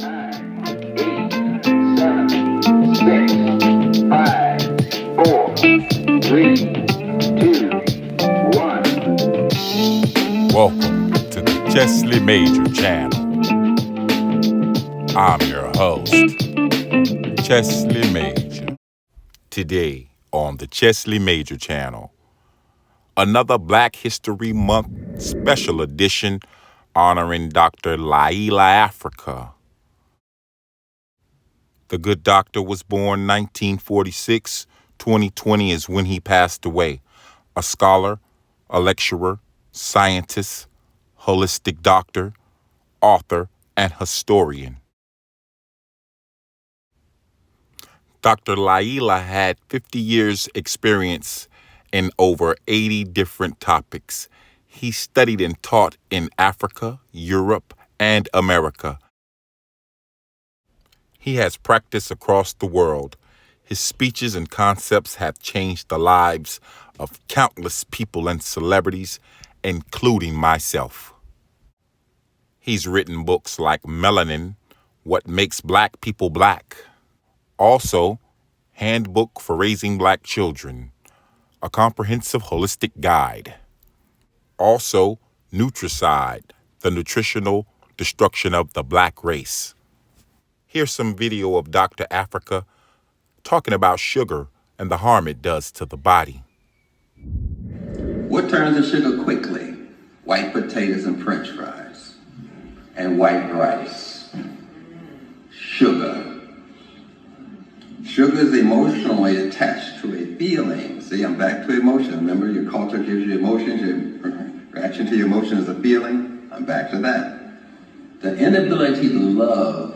Welcome to the Chesley Major Channel. I'm your host, Chesley Major. Today on the Chesley Major Channel, another Black History Month special edition honoring Dr. LlAILA Africa. The good doctor was born 1946. 2020 is when he passed away. A scholar, a lecturer, scientist, holistic doctor, author, and historian. Dr. LlAILA had 50 years experience in over 80 different topics. He studied and taught in Africa, Europe, and America. He has practiced across the world. His speeches and concepts have changed the lives of countless people and celebrities, including myself. He's written books like Melanin, What Makes Black People Black. Also, Handbook for Raising Black Children, a comprehensive holistic guide. Also, Nutricide, the nutritional destruction of the black race. Here's some video of Dr. Africa talking about sugar and the harm it does to the body. What turns to sugar quickly? White potatoes and french fries, and white rice. Sugar. Sugar is emotionally attached to a feeling. See, I'm back to emotion. Remember, your culture gives you emotions, your reaction to your emotion is a feeling. I'm back to that. The inability to love,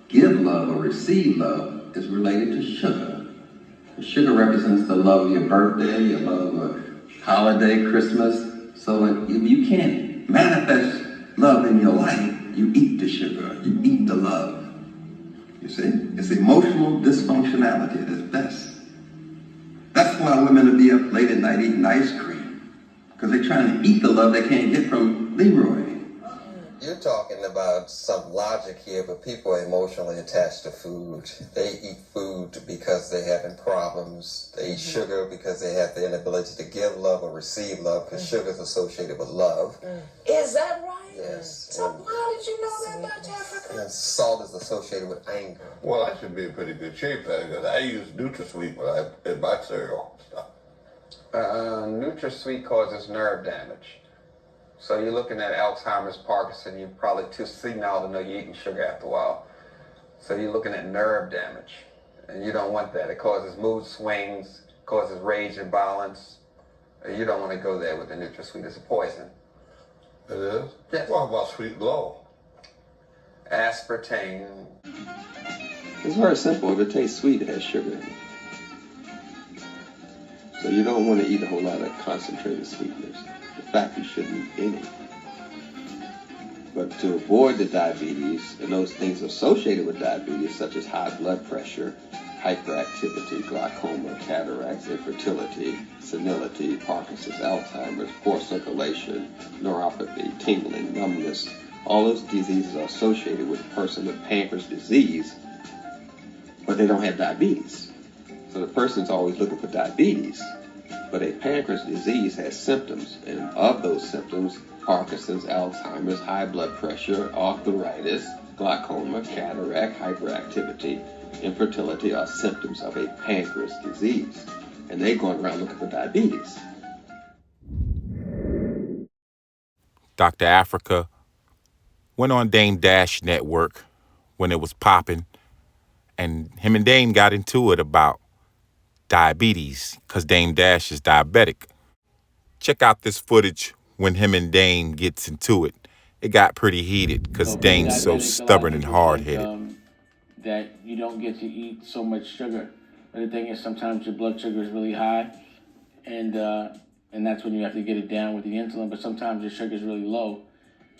give love, or receive love is related to sugar. Sugar represents the love of your birthday, your love of a holiday, Christmas. So if you can't manifest love in your life, you eat the sugar, you eat the love. You see? It's emotional dysfunctionality at its best. That's why women will be up late at night eating ice cream. Because they're trying to eat the love they can't get from Leroy. You're talking about some logic here, but people are emotionally attached to food. They eat food because they're having problems. They eat sugar because they have the inability to give love or receive love, because sugar is associated with love. Is that right? Yes. So how did you know that, Dr. Africa? And salt is associated with anger. Well, I should be in pretty good shape then, because I use NutraSweet in my cereal stuff. NutraSweet causes nerve damage. So you're looking at Alzheimer's, Parkinson, you're probably too senile to know you're eating sugar after a while. So you're looking at nerve damage, and you don't want that. It causes mood swings, causes rage and violence. You don't want to go there with the NutraSweet. It's a poison. It is? Yes. What about Sweet Glow? Aspartame. It's very simple. If it tastes sweet, it has sugar in it. So you don't want to eat a whole lot of concentrated sweeteners. In fact, you shouldn't eat any. But to avoid the diabetes and those things associated with diabetes, such as high blood pressure, hyperactivity, glaucoma, cataracts, infertility, senility, Parkinson's, Alzheimer's, poor circulation, neuropathy, tingling, numbness, all those diseases are associated with a person with pancreas disease, but they don't have diabetes. So the person's always looking for diabetes. But a pancreas disease has symptoms, and of those symptoms, Parkinson's, Alzheimer's, high blood pressure, arthritis, glaucoma, cataract, hyperactivity, infertility are symptoms of a pancreas disease. And they're going around looking for diabetes. Dr. Africa went on Dame Dash Network when it was popping, and him and Dame got into it about diabetes, because Dame Dash is diabetic. Check out this footage when him and Dame gets into it. It got pretty heated because Dame's so stubborn and hard-headed. That you don't get to eat so much sugar. But the thing is, sometimes your blood sugar is really high, and that's when you have to get it down with the insulin. But sometimes your sugar is really low,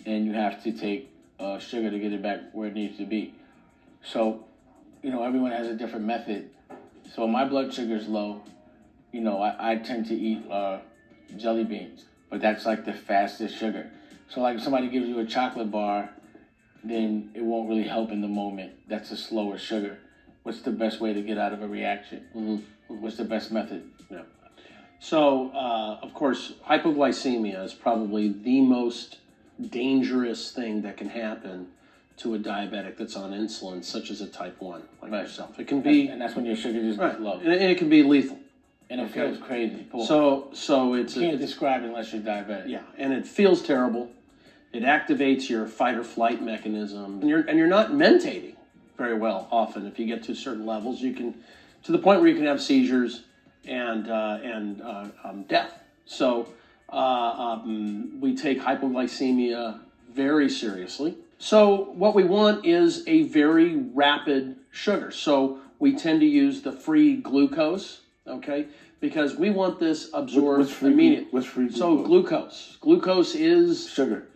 and you have to take sugar to get it back where it needs to be. So, everyone has a different method. So my blood sugar is low. I tend to eat jelly beans, but that's like the fastest sugar. So like if somebody gives you a chocolate bar, then it won't really help in the moment. That's a slower sugar. What's the best way to get out of a reaction? What's the best method? Yeah. So, of course, hypoglycemia is probably the most dangerous thing that can happen to a diabetic that's on insulin, such as a type 1, like yourself. It can be... And that's when your sugar just gets low. And it can be lethal. And it feels crazy. Cool. So it's... You can't describe it unless you're diabetic. Yeah, and it feels terrible. It activates your fight or flight mechanism. And you're not mentating very well often. If you get to certain levels, you can... to the point where you can have seizures and death. So we take hypoglycemia very seriously. So what we want is a very rapid sugar. So we tend to use the free glucose, okay? Because we want this absorbed immediately. What's free glucose? So glucose. Glucose is sugar.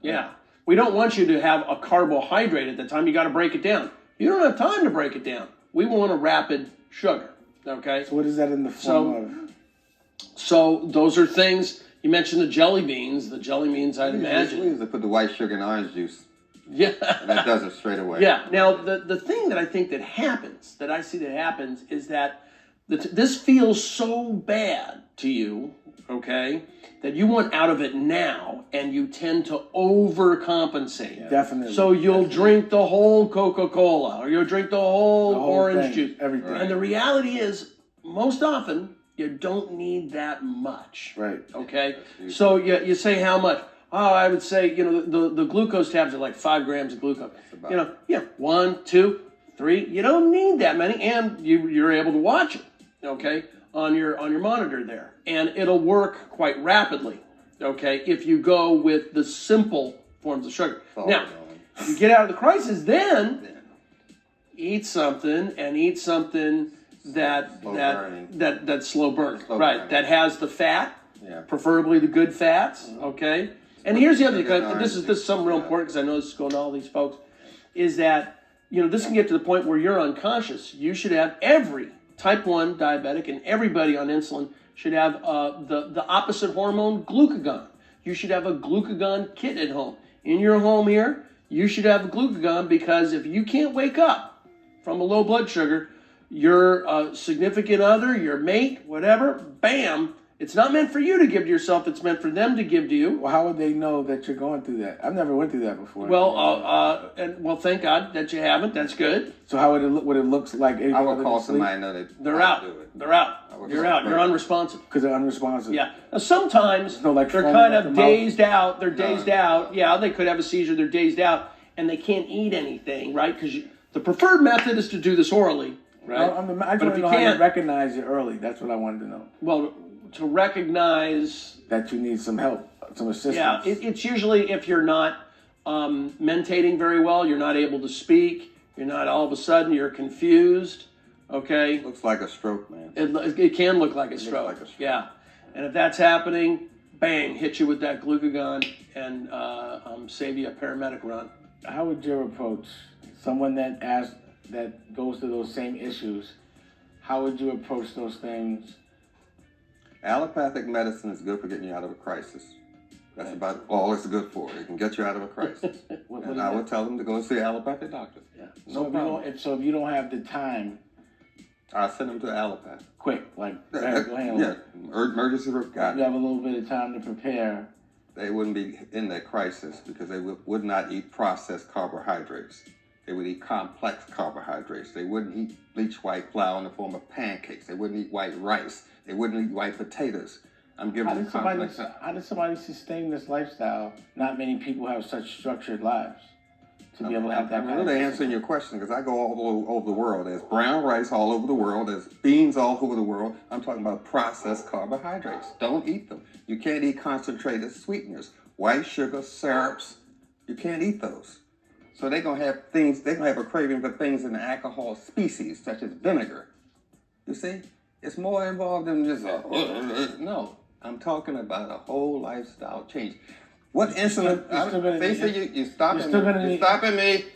Yeah. We don't want you to have a carbohydrate at the time. You got to break it down. You don't have time to break it down. We want a rapid sugar, okay? So what is that in the form of? So those are things, you mentioned the jelly beans. The jelly beans, I'd imagine. We usually put the white sugar in orange juice, Yeah. and that does it straight away. Yeah. Now, the thing that I think that happens, that I see that happens, is that this feels so bad to you, okay, that you want out of it now, and you tend to overcompensate. Definitely. So you'll drink the whole Coca-Cola, or you'll drink the whole orange juice. Everything. And the reality is, most often, you don't need that much. Right. Okay? So you say how much? Oh, I would say, the glucose tabs are like 5 grams of glucose. 1, 2, 3. You don't need that many, and you're able to watch it, okay, on your monitor there. And it'll work quite rapidly, okay, if you go with the simple forms of sugar. Now, you get out of the crisis, then eat something that's slow burning, right? That has the fat, preferably the good fats, okay. And here's the other thing. This is something real important, because I know this is going to all these folks, is that this can get to the point where you're unconscious. You should have every type 1 diabetic and everybody on insulin should have the opposite hormone, glucagon. You should have a glucagon kit at home. In your home here, you should have a glucagon, because if you can't wake up from a low blood sugar, your significant other, your mate, whatever, bam, it's not meant for you to give to yourself. It's meant for them to give to you. Well, how would they know that you're going through that? I've never went through that before. Well, thank God that you haven't. That's good. So how would it look? What it looks like? I would call somebody and know that They're out. They're out. You're out. You're unresponsive. Because they're unresponsive. Yeah. Now, sometimes No, like they're foaming kind at of the mouth? dazed out. They're dazed out. Yeah, they could have a seizure. They're dazed out, and they can't eat anything, right? Because the preferred method is to do this orally, right? I just want to know how to recognize it early. That's what I wanted to know. Well, to recognize that you need some help, some assistance. Yeah, it's usually if you're not mentating very well, you're not able to speak, you're not, all of a sudden you're confused, okay? Looks like a stroke, man. It can look like a stroke. Yeah. And if that's happening, bang, hit you with that glucagon and save you a paramedic run. How would you approach someone that goes through those same issues? How would you approach those things? Allopathic medicine is good for getting you out of a crisis. That's about all it's good for. It can get you out of a crisis. And I would tell them to go see an allopathic doctor. Yeah. No problem. If you don't have the time, I'll send them to an allopath. quick, like, go ahead. Yeah, emergency room. If you have a little bit of time to prepare. They wouldn't be in that crisis because they would not eat processed carbohydrates. They would eat complex carbohydrates. They wouldn't eat bleached white flour in the form of pancakes. They wouldn't eat white rice. They wouldn't eat white potatoes. I'm giving them complex. How does somebody sustain this lifestyle? Not many people have such structured lives to be able to have that kind of... I'm really answering your question because I go all over the world. There's brown rice all over the world. There's beans all over the world. I'm talking about processed carbohydrates. Don't eat them. You can't eat concentrated sweeteners, white sugar, syrups. You can't eat those. So they're going to have things, they're going to have a craving for things in the alcohol species, such as vinegar. You see? It's more involved than just no. I'm talking about a whole lifestyle change. What insulin? You're stopping me.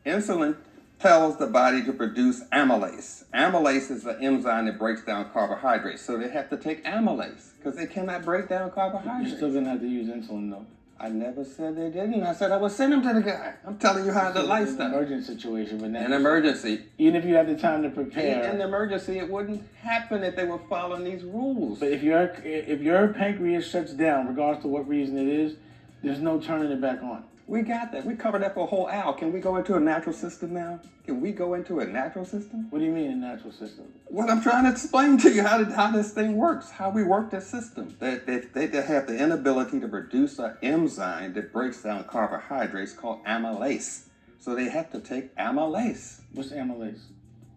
Insulin tells the body to produce amylase. Amylase is an enzyme that breaks down carbohydrates. So they have to take amylase because they cannot break down carbohydrates. You're still gonna have to use insulin though. I never said they didn't. I said I would send them to the guy. I'm telling you how the lifestyle. An emergency situation, but An emergency. Even if you have the time to prepare. In an emergency, it wouldn't happen if they were following these rules. But if your pancreas shuts down, regardless of what reason it is, there's no turning it back on. We got that. We covered that for a whole hour. Can we go into a natural system now? Can we go into a natural system? What do you mean a natural system? Well, I'm trying to explain to you how this thing works, how we work this system. They have the inability to produce an enzyme that breaks down carbohydrates called amylase. So they have to take amylase. What's amylase?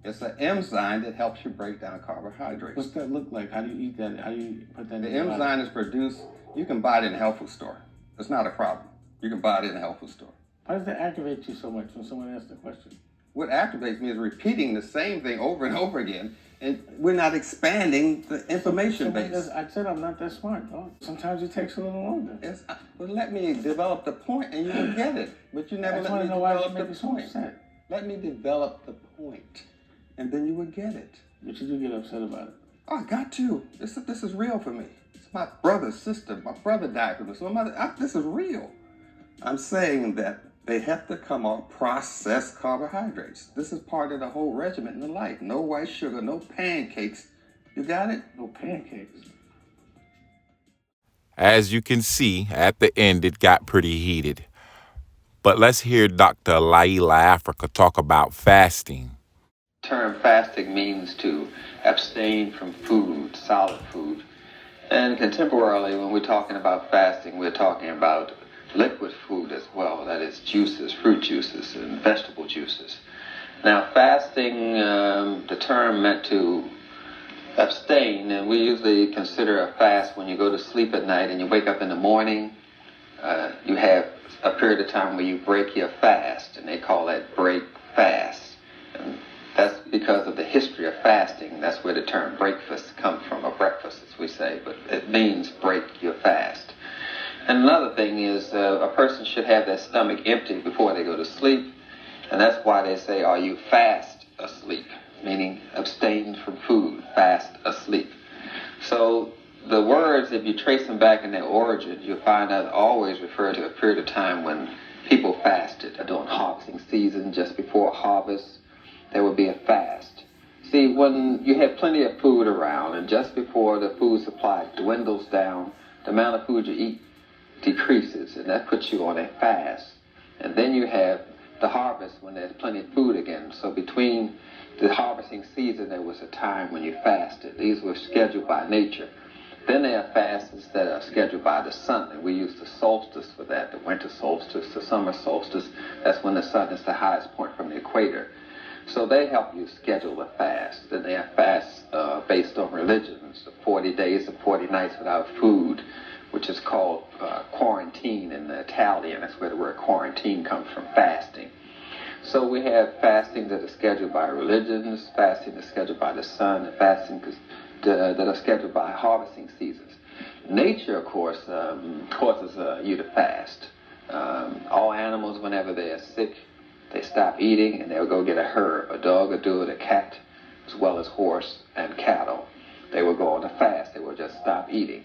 It's an enzyme that helps you break down carbohydrates. What's that look like? How do you eat that? How do you put that in the your enzyme body? is produced, you can buy it in a health food store. It's not a problem. You can buy it in a health food store. Why does that aggravate you so much when someone asks the question? What activates me is repeating the same thing over and over again, and we're not expanding the information base. I said I'm not that smart, dog. Sometimes it takes a little longer. Well, let me develop the point, and you will get it. But you never let me develop the point. Let me develop the point, and then you will get it. But you do get upset about it. Oh, I got to. This is real for me. It's my brother's sister. My brother died from this. This is real. I'm saying that they have to come off processed carbohydrates. This is part of the whole regimen in the life. No white sugar, no pancakes. You got it? No pancakes. As you can see, at the end, it got pretty heated. But let's hear Dr. LlAILA Africa talk about fasting. The term fasting means to abstain from food, solid food. And contemporarily, when we're talking about fasting, we're talking about liquid food as well, that is juices, fruit juices, and vegetable juices. Now, fasting, the term meant to abstain, and we usually consider a fast when you go to sleep at night and you wake up in the morning. You have a period of time where you break your fast, and they call that break fast. And that's because of the history of fasting. That's where the term breakfast comes from, or breakfast as we say, but it means break your fast. And another thing is a person should have their stomach empty before they go to sleep. And that's why they say, are you fast asleep? Meaning abstain from food, fast asleep. So the words, if you trace them back in their origin, you'll find out always refer to a period of time when people fasted. During harvesting season, just before harvest, there would be a fast. See, when you have plenty of food around and just before the food supply dwindles down, the amount of food you eat decreases, and that puts you on a fast. And then you have the harvest when there's plenty of food again. So between the harvesting season, there was a time when you fasted. These were scheduled by nature. Then there are fasts that are scheduled by the sun, and we use the solstice for that, the winter solstice, the summer solstice. That's when the sun is the highest point from the equator. So they help you schedule a fast. Then there are fasts based on religions, 40 days or 40 nights without food, which is called quarantine in the Italian. That's where the word quarantine comes from, fasting. So we have fasting that is scheduled by religions, fasting that's scheduled by the sun, and fasting that are scheduled by harvesting seasons. Nature, of course, causes you to fast. All animals, whenever they are sick, they stop eating and they'll go get a herb. A dog will do it, a cat, as well as horse and cattle. They will go on a fast. They will just stop eating.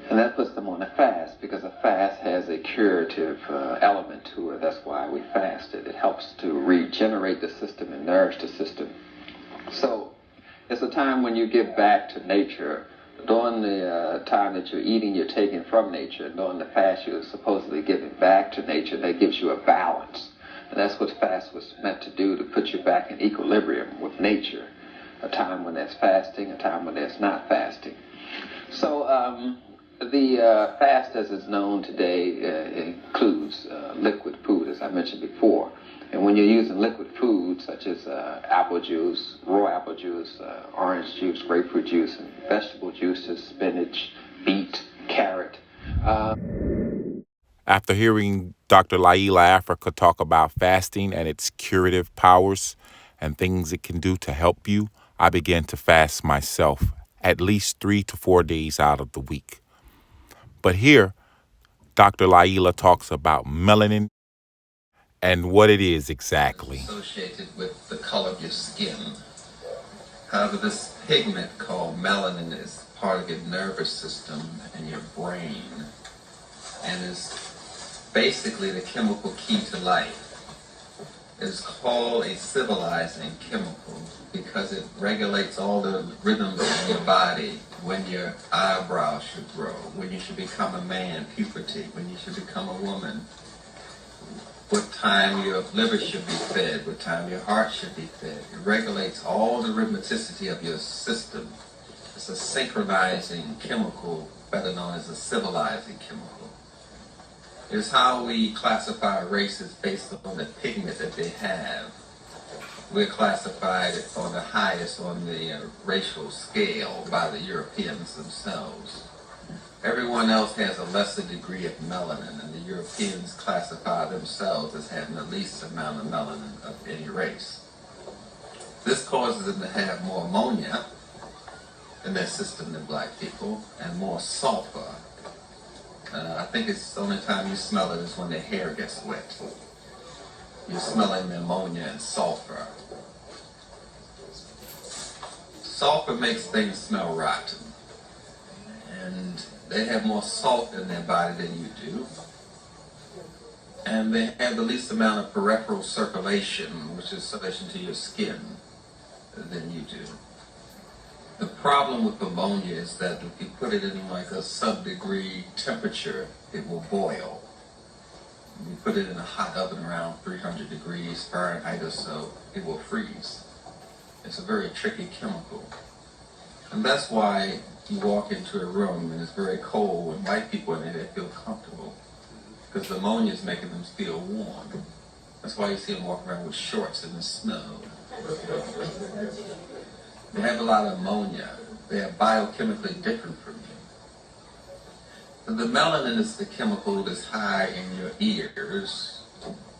And that puts them on a fast because a fast has a curative element to it. That's why we fasted. It helps to regenerate the system and nourish the system. So it's a time when you give back to nature. During the time that you're eating, you're taking from nature. During the fast, you're supposedly giving back to nature. That gives you a balance. And that's what fast was meant to do, to put you back in equilibrium with nature. A time when there's fasting, a time when there's not fasting. So the fast as it's known today includes liquid food, as I mentioned before. And when you're using liquid food, such as apple juice, raw apple juice, orange juice, grapefruit juice, and vegetable juices, spinach, beet, carrot. After hearing Dr. LlAILA Africa talk about fasting and its curative powers and things it can do to help you, I began to fast myself at least 3 to 4 days out of the week. But here, Dr. LlAILA talks about melanin and what it is exactly. Associated with the color of your skin. However, this pigment called melanin is part of your nervous system and your brain. and is basically the chemical key to life. It is called a civilizing chemical because it regulates all the rhythms in your body, when your eyebrows should grow, when you should become a man, puberty, when you should become a woman, what time your liver should be fed, what time your heart should be fed. It regulates all the rhythmicity of your system. It's a synchronizing chemical, better known as a civilizing chemical. It's how we classify races based on the pigment that they have. We're classified on the highest on the racial scale by the Europeans themselves. Everyone else has a lesser degree of melanin, and the Europeans classify themselves as having the least amount of melanin of any race. This causes them to have more ammonia in their system than black people, and more sulfur. I think it's the only time you smell it is when their hair gets wet. You're smelling the ammonia and sulfur. Sulfur makes things smell rotten. And they have more salt in their body than you do. And they have the least amount of peripheral circulation, which is circulation to your skin, than you do. The problem with ammonia is that if you put it in like a sub-degree temperature, it will boil. If you put it in a hot oven around 300 degrees Fahrenheit or so, it will freeze. It's a very tricky chemical. And that's why you walk into a room and it's very cold, and white people in it, they feel comfortable. Because the ammonia is making them feel warm. That's why you see them walk around with shorts in the snow. They have a lot of ammonia. They are biochemically different from you. The melanin is the chemical that's high in your ears,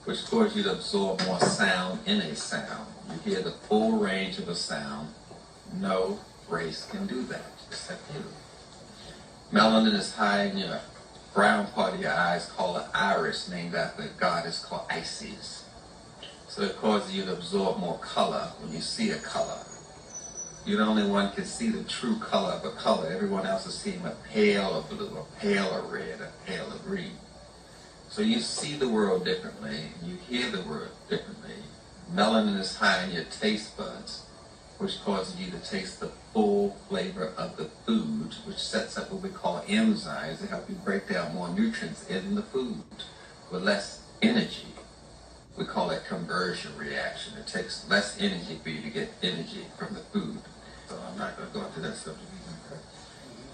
which causes you to absorb more sound in a sound. You hear the full range of a sound. No race can do that, except you. Melanin is high in your brown part of your eyes, called an iris, named after a goddess called Isis. So it causes you to absorb more color when you see a color. You're the only one can see the true color of a color. Everyone else is seeing a pale or blue, a pale or red, a pale or green. So you see the world differently, you hear the world differently. Melanin is high in your taste buds, which causes you to taste the full flavor of the food, which sets up what we call enzymes to help you break down more nutrients in the food with less energy. We call it conversion reaction. It takes less energy for you to get energy from the food. So I'm not going to go into that subject either.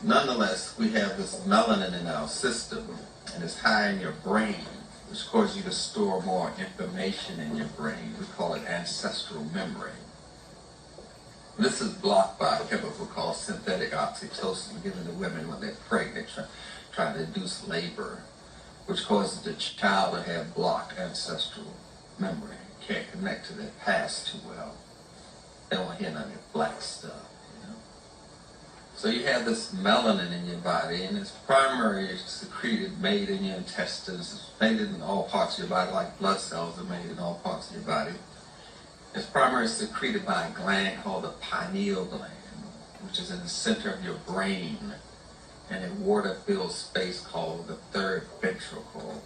Nonetheless, we have this melanin in our system, and it's high in your brain, which causes you to store more information in your brain. We call it ancestral memory. This is blocked by a chemical called synthetic oxytocin given to women when they're pregnant, trying to induce labor, which causes the child to have blocked ancestral memory. Can't connect to their past too well. They don't hear none of that black stuff, you know. So you have this melanin in your body, and it's primarily secreted, made in your intestines, made in all parts of your body, like blood cells are made in all parts of your body. It's primarily secreted by a gland called the pineal gland, which is in the center of your brain, in a water-filled space called the third ventricle.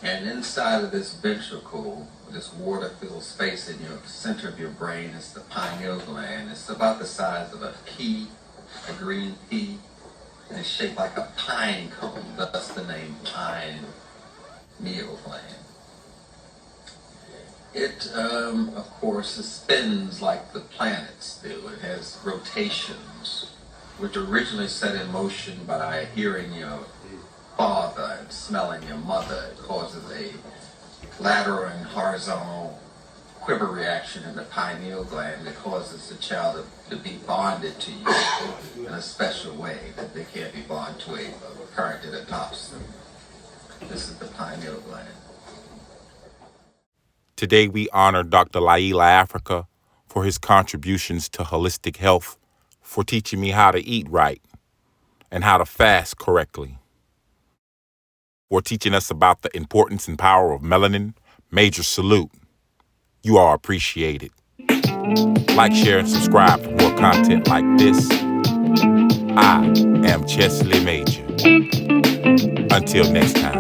And inside of this ventricle, this water-filled space in your center of your brain, is the pineal gland. It's about the size of a pea, a green pea, and it's shaped like a pine cone, thus the name pineal gland. It, of course, spins like the planets do. It has rotations, which originally set in motion by hearing your father and smelling your mother. It causes a lateral and horizontal quiver reaction in the pineal gland that causes the child to be bonded to you in a special way that they can't be bonded to a parent that adopts them. This is the pineal gland. Today we honor Dr. LlAILA Africa for his contributions to holistic health, for teaching me how to eat right and how to fast correctly, for teaching us about the importance and power of melanin. Major salute. You are appreciated. Like, share, and subscribe for more content like this. I am Chesley Major. Until next time.